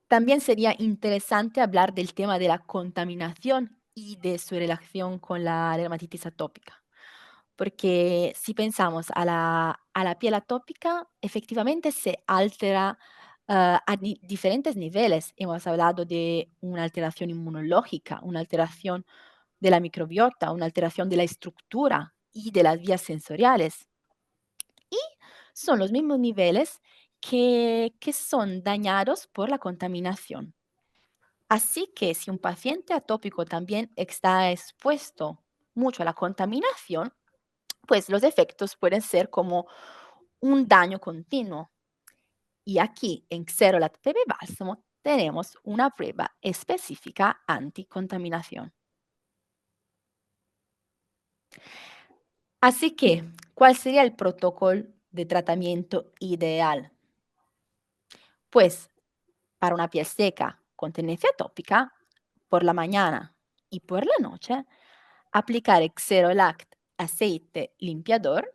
También sería interesante hablar del tema de la contaminación y de su relación con la dermatitis atópica. Porque si pensamos a la piel atópica, efectivamente se altera a diferentes niveles. Hemos hablado de una alteración inmunológica, una alteración de la microbiota, una alteración de la estructura y de las vías sensoriales. Y son los mismos niveles que son dañados por la contaminación. Así que si un paciente atópico también está expuesto mucho a la contaminación, pues los efectos pueden ser como un daño continuo. Y aquí en Xerolat PB Bálsamo tenemos una prueba específica anticontaminación. Así que, ¿cuál sería el protocolo de tratamiento ideal? Pues para una piel seca con tendencia atópica, por la mañana y por la noche, aplicar Xerolact aceite limpiador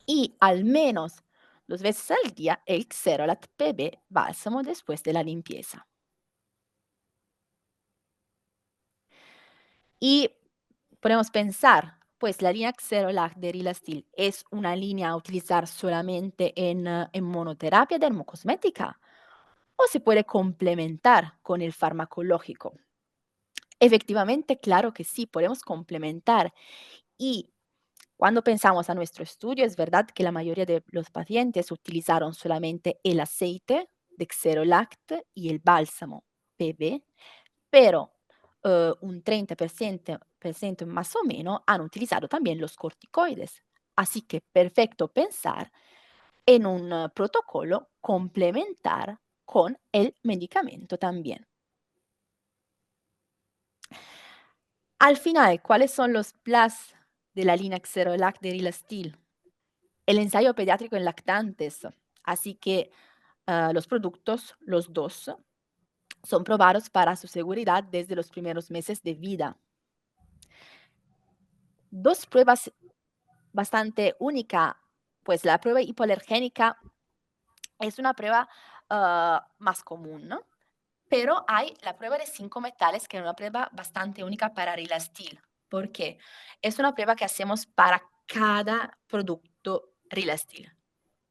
y al menos 2 veces al día el Xerolat PB bálsamo después de la limpieza. Y podemos pensar, pues la línea Xerolac de Rilastil es una línea a utilizar solamente en monoterapia dermocosmética o se puede complementar con el farmacológico. Efectivamente, claro que sí, podemos complementar. Y cuando pensamos a nuestro estudio, es verdad que la mayoría de los pacientes utilizaron solamente el aceite de Xerolact y el bálsamo PB, pero un 30% más o menos han utilizado también los corticoides. Así que perfecto pensar en un protocolo complementar con el medicamento también. Al final, ¿cuáles son los plus de la línea Xerolac de Rilastil? El ensayo pediátrico en lactantes, así que los productos, los dos, son probados para su seguridad desde los primeros meses de vida. Dos pruebas bastante únicas, pues la prueba hipoalergénica es una prueba más común, ¿no? Pero hay la prueba de 5 metales, que es una prueba bastante única para Rilastil. ¿Por qué? Es una prueba que hacemos para cada producto Rilastil.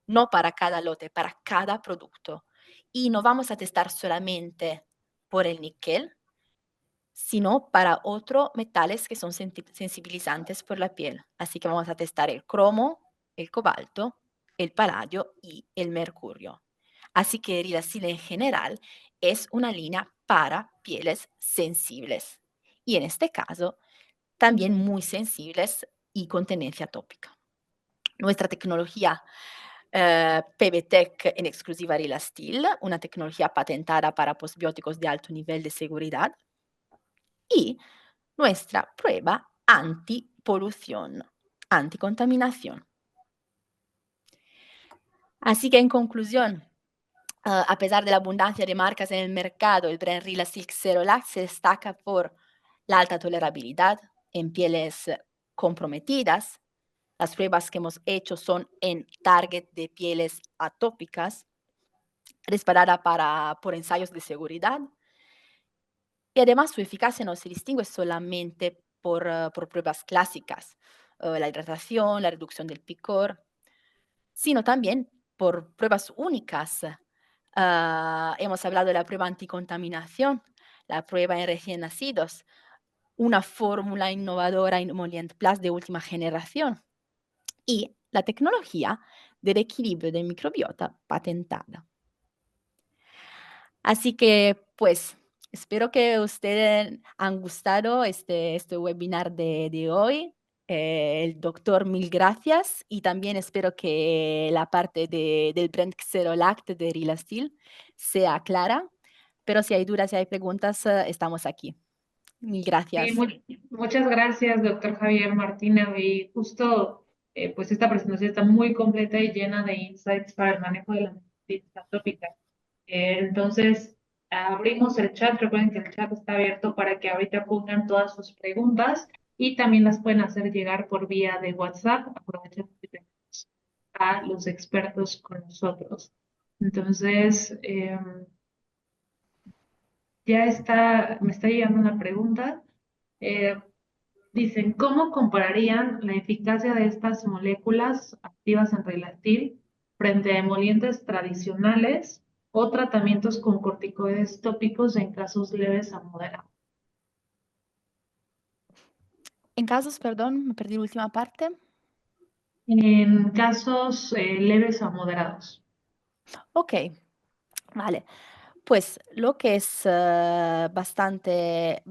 No para cada lote, para cada producto. Y no vamos a testar solamente por el níquel, sino para otros metales que son sensibilizantes por la piel. Así que vamos a testar el cromo, el cobalto, el paladio y el mercurio. Así que Rilasteel en general es una línea para pieles sensibles y en este caso también muy sensibles y con tendencia tópica. Nuestra tecnología PBTech en exclusiva Rilasteel, una tecnología patentada para postbióticos de alto nivel de seguridad, y nuestra prueba antipolución, anticontaminación. Así que en conclusión, a pesar de la abundancia de marcas en el mercado, el brand Rilasteel Xerolac se destaca por la alta tolerabilidad en pieles comprometidas. Las pruebas que hemos hecho son en target de pieles atópicas, respaldada por ensayos de seguridad. Y además su eficacia no se distingue solamente por pruebas clásicas, la hidratación, la reducción del picor, sino también por pruebas únicas. Hemos hablado de la prueba anticontaminación, la prueba en recién nacidos, una fórmula innovadora Emollient Plus de última generación y la tecnología del equilibrio del microbiota patentada. Así que, pues, espero que ustedes han gustado este webinar de hoy. El doctor, mil gracias. Y también espero que la parte del brand Xerolac de Rilasteel sea clara. Pero si hay dudas, si hay preguntas, estamos aquí. Mil Sí, gracias. muchas gracias, doctor Javier Martínez. Y justo, pues esta presentación está muy completa y llena de insights para el manejo de la dermatitis atópica. Entonces, abrimos el chat. Recuerden que el chat está abierto para que ahorita pongan todas sus preguntas y también las pueden hacer llegar por vía de WhatsApp. Aprovechemos que tenemos a los expertos con nosotros. Entonces, me está llegando una pregunta. Dicen, ¿cómo compararían la eficacia de estas moléculas activas en Rilasteel frente a emolientes tradicionales o tratamientos con corticoides tópicos en casos leves a moderados? En casos, perdón, me perdí la última parte. En casos leves a moderados. Ok, vale. Pues lo que es bastante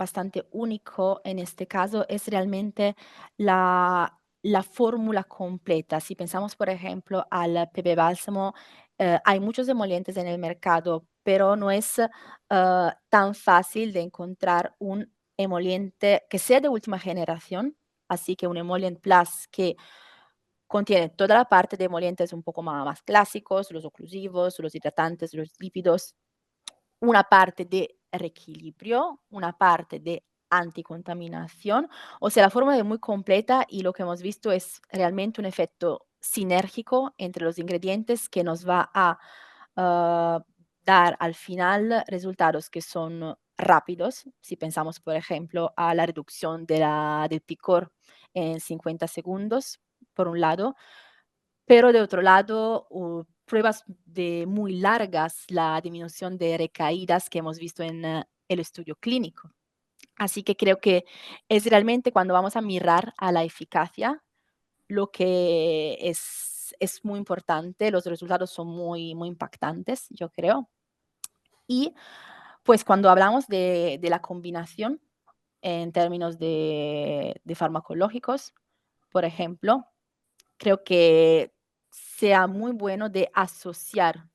único en este caso es realmente la fórmula completa. Si pensamos, por ejemplo, al PB Bálsamo, hay muchos emolientes en el mercado, pero no es tan fácil de encontrar un emoliente que sea de última generación, así que un Emollient Plus que contiene toda la parte de emolientes un poco más clásicos, los oclusivos, los hidratantes, los lípidos, una parte de reequilibrio, una parte de anticontaminación. O sea, la fórmula es muy completa y lo que hemos visto es realmente un efecto sinérgico entre los ingredientes que nos va a dar al final resultados que son rápidos. Si pensamos, por ejemplo, a la reducción del picor en 50 segundos, por un lado, pero de otro lado, pruebas de muy largas, la disminución de recaídas que hemos visto en el estudio clínico. Así que creo que es realmente cuando vamos a mirar a la eficacia, lo que es muy importante, los resultados son muy, muy impactantes, yo creo. Y pues cuando hablamos de la combinación en términos de farmacológicos, por ejemplo, creo que sea muy bueno de asociar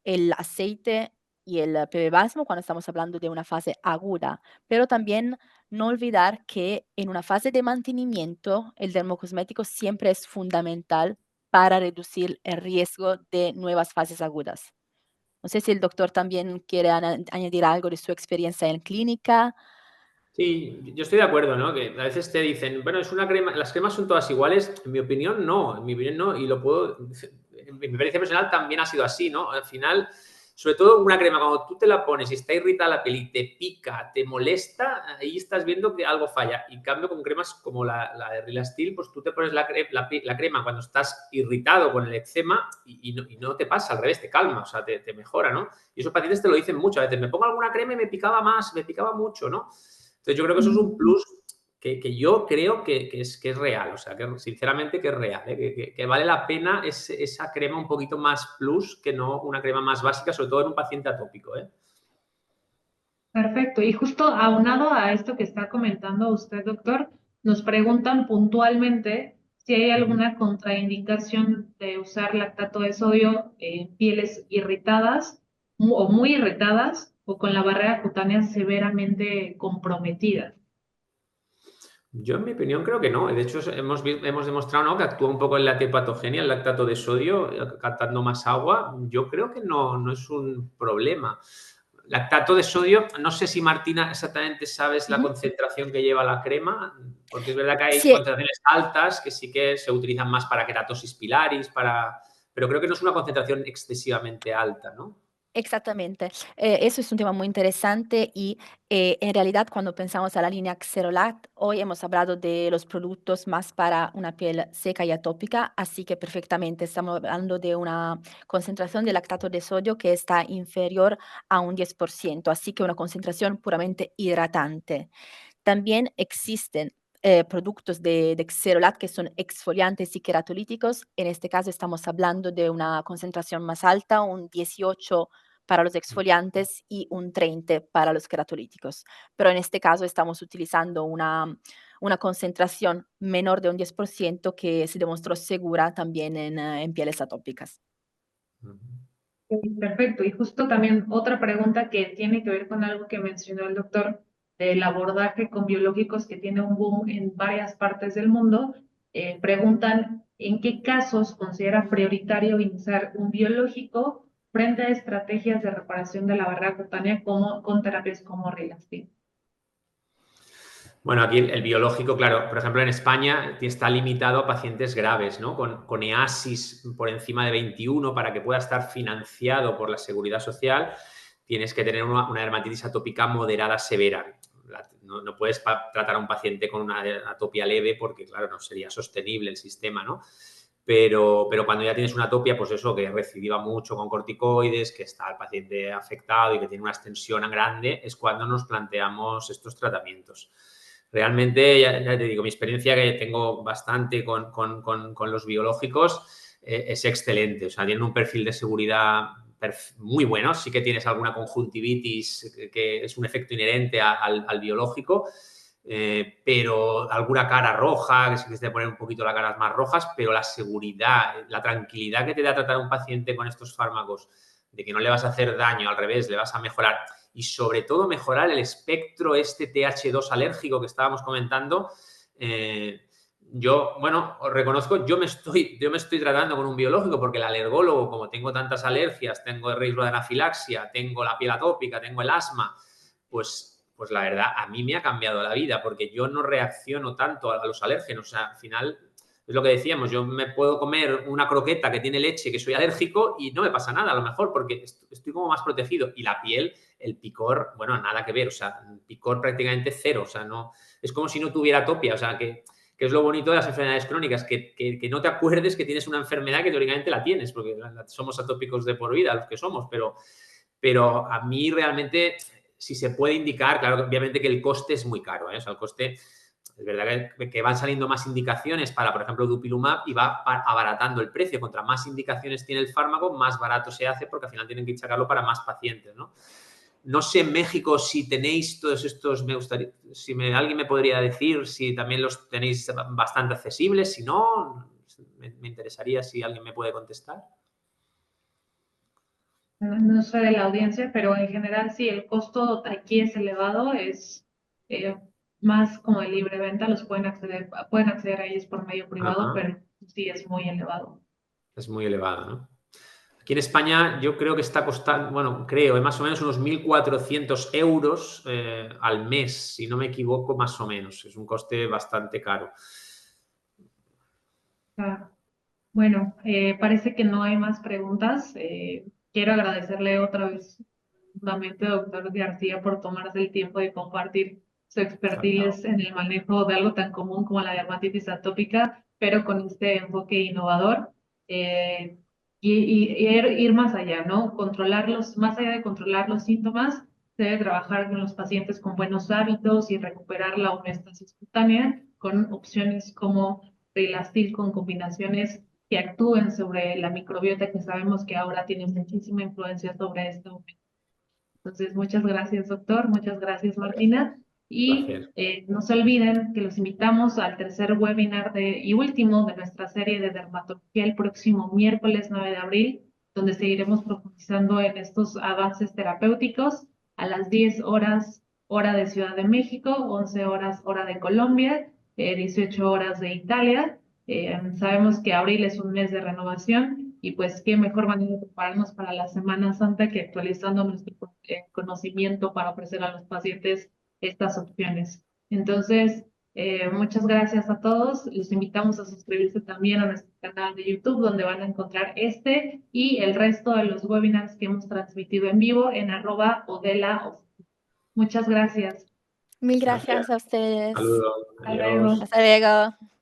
el aceite y el PB bálsamo cuando estamos hablando de una fase aguda, pero también no olvidar que en una fase de mantenimiento el dermocosmético siempre es fundamental para reducir el riesgo de nuevas fases agudas. No sé si el doctor también quiere añadir algo de su experiencia en clínica. Sí, yo estoy de acuerdo, ¿no? Que a veces te dicen, bueno, es una crema, las cremas son todas iguales. En mi opinión, no, y lo puedo, en mi experiencia personal también ha sido así, ¿no? Al final, sobre todo una crema, cuando tú te la pones y está irritada la piel y te pica, te molesta, ahí estás viendo que algo falla. Y en cambio, con cremas como la de Relastil, pues tú te pones la crema cuando estás irritado con el eczema y no te pasa, al revés, te calma, o sea, te mejora, ¿no? Y esos pacientes te lo dicen mucho, a veces me pongo alguna crema y me picaba más, me picaba mucho, ¿no? Entonces yo creo que eso es un plus que yo creo que es real, o sea, que sinceramente que es real, ¿eh? Que vale la pena esa crema un poquito más plus que no una crema más básica, sobre todo en un paciente atópico, ¿eh? Perfecto. Y justo aunado a esto que está comentando usted, doctor, nos preguntan puntualmente si hay alguna contraindicación de usar lactato de sodio en pieles irritadas o muy irritadas o con la barrera cutánea severamente comprometida. Yo, en mi opinión, creo que no. De hecho, hemos demostrado, ¿no?, que actúa un poco en la hepatogenia, el lactato de sodio, captando más agua. Yo creo que no es un problema. Lactato de sodio, no sé si, Martina, exactamente sabes la concentración que lleva la crema, porque es verdad que hay Sí, concentraciones altas que sí que se utilizan más para queratosis pilaris, pero creo que no es una concentración excesivamente alta, ¿no? exactamente. Eso es un tema muy interesante y en realidad cuando pensamos a la línea Xerolac, hoy hemos hablado de los productos más para una piel seca y atópica, así que perfectamente estamos hablando de una concentración de lactato de sodio que está inferior a un 10%, así que una concentración puramente hidratante. También existen productos de Xerolac que son exfoliantes y queratolíticos. En este caso estamos hablando de una concentración más alta, un 18 para los exfoliantes y un 30 para los queratolíticos. Pero en este caso estamos utilizando una concentración menor de un 10% que se demostró segura también en pieles atópicas. Perfecto. Y justo también otra pregunta que tiene que ver con algo que mencionó el doctor, del abordaje con biológicos que tiene un boom en varias partes del mundo. Preguntan en qué casos considera prioritario iniciar un biológico frente a estrategias de reparación de la barrera cutánea como, con terapias como Relastil. Bueno, aquí el biológico, claro, por ejemplo, en España está limitado a pacientes graves, ¿no? Con EASIS por encima de 21 para que pueda estar financiado por la Seguridad Social, tienes que tener una dermatitis atópica moderada severa. No puedes tratar a un paciente con una atopia leve porque, claro, no sería sostenible el sistema, ¿no? Pero cuando ya tienes una atopia, pues eso, que recidiva mucho con corticoides, que está el paciente afectado y que tiene una extensión grande, es cuando nos planteamos estos tratamientos. Realmente, ya te digo, mi experiencia que tengo bastante con los biológicos es excelente. O sea, tienen un perfil de seguridad muy bueno. Sí que tienes alguna conjuntivitis que es un efecto inherente al biológico, pero alguna cara roja, que sí que te ponen un poquito las caras más rojas, pero la seguridad, la tranquilidad que te da tratar a un paciente con estos fármacos, de que no le vas a hacer daño, al revés, le vas a mejorar. Y sobre todo mejorar el espectro este TH2 alérgico que estábamos comentando. Yo, bueno, os reconozco, yo me estoy tratando con un biológico porque el alergólogo, como tengo tantas alergias, tengo el riesgo de anafilaxia, tengo la piel atópica, tengo el asma, pues la verdad, a mí me ha cambiado la vida porque yo no reacciono tanto a los alérgenos. O sea, al final, es lo que decíamos, yo me puedo comer una croqueta que tiene leche, que soy alérgico y no me pasa nada, a lo mejor, porque estoy como más protegido. Y la piel, el picor, bueno, nada que ver, o sea, picor prácticamente cero, o sea, no, es como si no tuviera atopia, o sea, que es lo bonito de las enfermedades crónicas, que no te acuerdes que tienes una enfermedad que teóricamente la tienes, porque somos atópicos de por vida los que somos, pero a mí realmente, si se puede indicar, claro, obviamente que el coste es muy caro, ¿eh? O sea, el coste, es verdad que van saliendo más indicaciones para, por ejemplo, Dupilumab y va abaratando el precio. Contra más indicaciones tiene el fármaco, más barato se hace porque al final tienen que sacarlo para más pacientes, ¿no? No sé en México si tenéis todos estos, me gustaría, si alguien me podría decir si también los tenéis bastante accesibles, si no, me interesaría si alguien me puede contestar. No sé de la audiencia, pero en general sí, el costo aquí es elevado, es más como de libre venta, pueden acceder a ellos por medio privado, Ajá. pero sí es muy elevado. Es muy elevado, ¿no? Aquí en España yo creo que está costando, bueno, más o menos unos 1.400 euros al mes, si no me equivoco, más o menos. Es un coste bastante caro. Bueno, parece que no hay más preguntas. quiero agradecerle otra vez nuevamente, doctor García, por tomarse el tiempo de compartir su expertise en el manejo de algo tan común como la dermatitis atópica, pero con este enfoque innovador. Y ir más allá, ¿no? Controlarlos, más allá de controlar los síntomas, se debe trabajar con los pacientes con buenos hábitos y recuperar la homeostasis cutánea con opciones como Rilastil con combinaciones que actúen sobre la microbiota que sabemos que ahora tiene muchísima influencia sobre esto. Entonces, muchas gracias, doctor. Muchas gracias, Martina. Y no se olviden que los invitamos al tercer webinar y último de nuestra serie de dermatología el próximo miércoles 9 de abril, donde seguiremos profundizando en estos avances terapéuticos a las 10 horas hora de Ciudad de México, 11 horas hora de Colombia, 18 horas de Italia. Sabemos que abril es un mes de renovación y pues qué mejor manera de prepararnos para la Semana Santa que actualizando nuestro conocimiento para ofrecer a los pacientes estas opciones. Entonces, muchas gracias a todos. Los invitamos a suscribirse también a nuestro canal de YouTube, donde van a encontrar este y el resto de los webinars que hemos transmitido en vivo en @odela. Muchas gracias. Mil gracias a ustedes. Saludos. Hasta luego. Hasta luego.